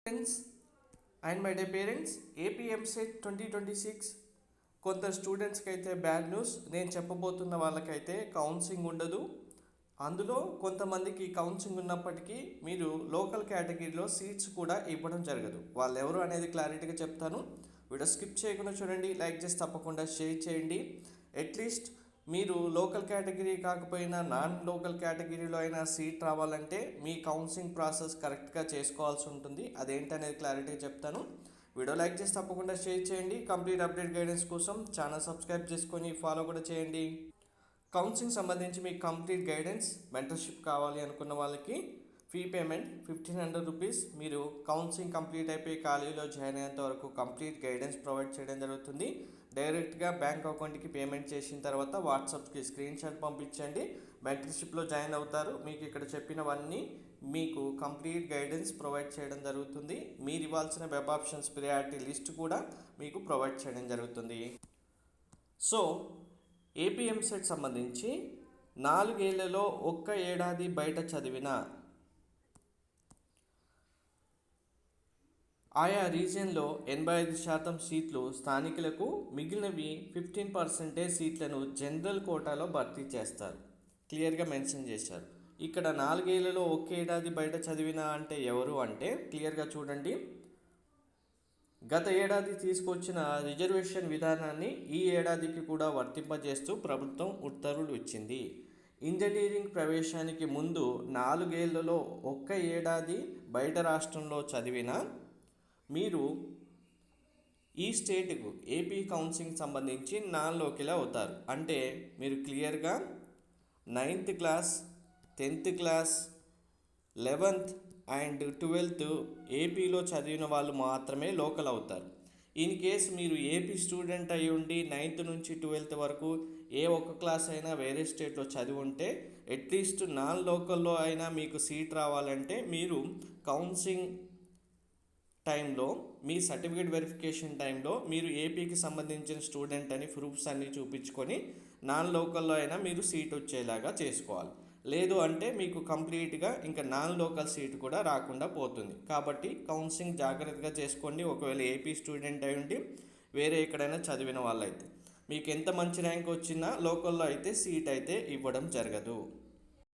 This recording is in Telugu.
Friends and my day parents, AP EAMCET 2026 కొంత స్టూడెంట్స్కి అయితే బ్యాడ్ న్యూస్. నేను చెప్పబోతున్న వాళ్ళకైతే కౌన్సిలింగ్ ఉండదు. అందులో కొంతమందికి కౌన్సిలింగ్ ఉన్నప్పటికీ మీరు లోకల్ కేటగిరీలో సీట్స్ కూడా ఇవ్వడం జరగదు. వాళ్ళు ఎవరు అనేది క్లారిటీగా చెప్తాను. వీడియో స్కిప్ చేయకుండా చూడండి, లైక్ చేసి తప్పకుండా షేర్ చేయండి. అట్లీస్ట్ మీరు లోకల్ కేటగిరీ కాకపోయినా నాన్ లోకల్ కేటగిరీలో అయినా సీట్ రావాలంటే మీ కౌన్సిలింగ్ ప్రాసెస్ కరెక్ట్గా చేసుకోవాల్సి ఉంటుంది. అదేంటనేది క్లారిటీగా చెప్తాను. వీడియో లైక్ చేసి తప్పకుండా షేర్ చేయండి. కంప్లీట్ అప్డేట్ గైడెన్స్ కోసం ఛానల్ సబ్స్క్రైబ్ చేసుకొని ఫాలో కూడా చేయండి. కౌన్సిలింగ్ సంబంధించి మీకు కంప్లీట్ గైడెన్స్, మెంటర్షిప్ కావాలి అనుకున్న వాళ్ళకి ఫీ పేమెంట్ 1500 రూపీస్. మీరు కౌన్సిలింగ్ కంప్లీట్ అయిపోయి కాలేజీలో జాయిన్ అయ్యేంత వరకు కంప్లీట్ గైడెన్స్ ప్రొవైడ్ చేయడం జరుగుతుంది. డైరెక్ట్గా బ్యాంక్ అకౌంట్కి పేమెంట్ చేసిన తర్వాత వాట్సాప్కి స్క్రీన్ షాట్ పంపించండి. మెంటర్షిప్లో జాయిన్ అవుతారు. మీకు ఇక్కడ చెప్పినవన్నీ మీకు కంప్లీట్ గైడెన్స్ ప్రొవైడ్ చేయడం జరుగుతుంది. మీరు ఇవ్వాల్సిన వెబ్ ఆప్షన్స్ ప్రియారిటీ లిస్ట్ కూడా మీకు ప్రొవైడ్ చేయడం జరుగుతుంది. సో ఏపీ ఎంసెట్ సంబంధించి 4 ఏళ్లలో ఒక్క ఏడాది బయట చదివిన ఆయా రీజియన్లో 85% సీట్లు స్థానికులకు, మిగిలినవి 15% సీట్లను జనరల్ కోటాలో భర్తీ చేస్తారు. క్లియర్గా మెన్షన్ చేశారు. ఇక్కడ 4 ఏళ్లలో ఒక్క ఏడాది బయట చదివిన అంటే ఎవరు అంటే క్లియర్గా చూడండి. గత ఏడాది తీసుకొచ్చిన రిజర్వేషన్ విధానాన్ని ఈ ఏడాదికి కూడా వర్తింపజేస్తూ ప్రభుత్వం ఉత్తర్వులు ఇచ్చింది. ఇంజనీరింగ్ ప్రవేశానికి ముందు 4 ఏళ్లలో ఒక్క ఏడాది బయట రాష్ట్రంలో చదివిన మీరు ఈ స్టేట్కు ఏపీ కౌన్సిలింగ్ సంబంధించి నాన్ లోకల్ అవుతారు. అంటే మీరు క్లియర్గా 9th class, 10th class, 11th and 12th ఏపీలో చదివిన వాళ్ళు మాత్రమే లోకల్ అవుతారు. ఇన్ కేస్ మీరు ఏపీ స్టూడెంట్ అయి ఉండి 9th నుంచి 12th వరకు ఏ ఒక్క క్లాస్ అయినా వేరే స్టేట్లో చదివి ఉంటే అట్లీస్ట్ నాన్ లోకల్లో అయినా మీకు సీట్ రావాలంటే మీరు కౌన్సిలింగ్ టైంలో మీ సర్టిఫికేట్ వెరిఫికేషన్ టైంలో మీరు ఏపీకి సంబంధించిన స్టూడెంట్ అని ప్రూఫ్స్ అన్నీ చూపించుకొని నాన్ లోకల్లో అయినా మీరు సీట్ వచ్చేలాగా చేసుకోవాలి. లేదు అంటే మీకు కంప్లీట్గా ఇంకా నాన్ లోకల్ సీట్ కూడా రాకుండా పోతుంది. కాబట్టి కౌన్సిలింగ్ జాగ్రత్తగా చేసుకోండి. ఒకవేళ ఏపీ స్టూడెంట్ అయి ఉండి వేరే ఎక్కడైనా చదివిన వాళ్ళైతే మీకు ఎంత మంచి ర్యాంక్ వచ్చినా లోకల్లో అయితే సీట్ అయితే ఇవ్వడం జరగదు.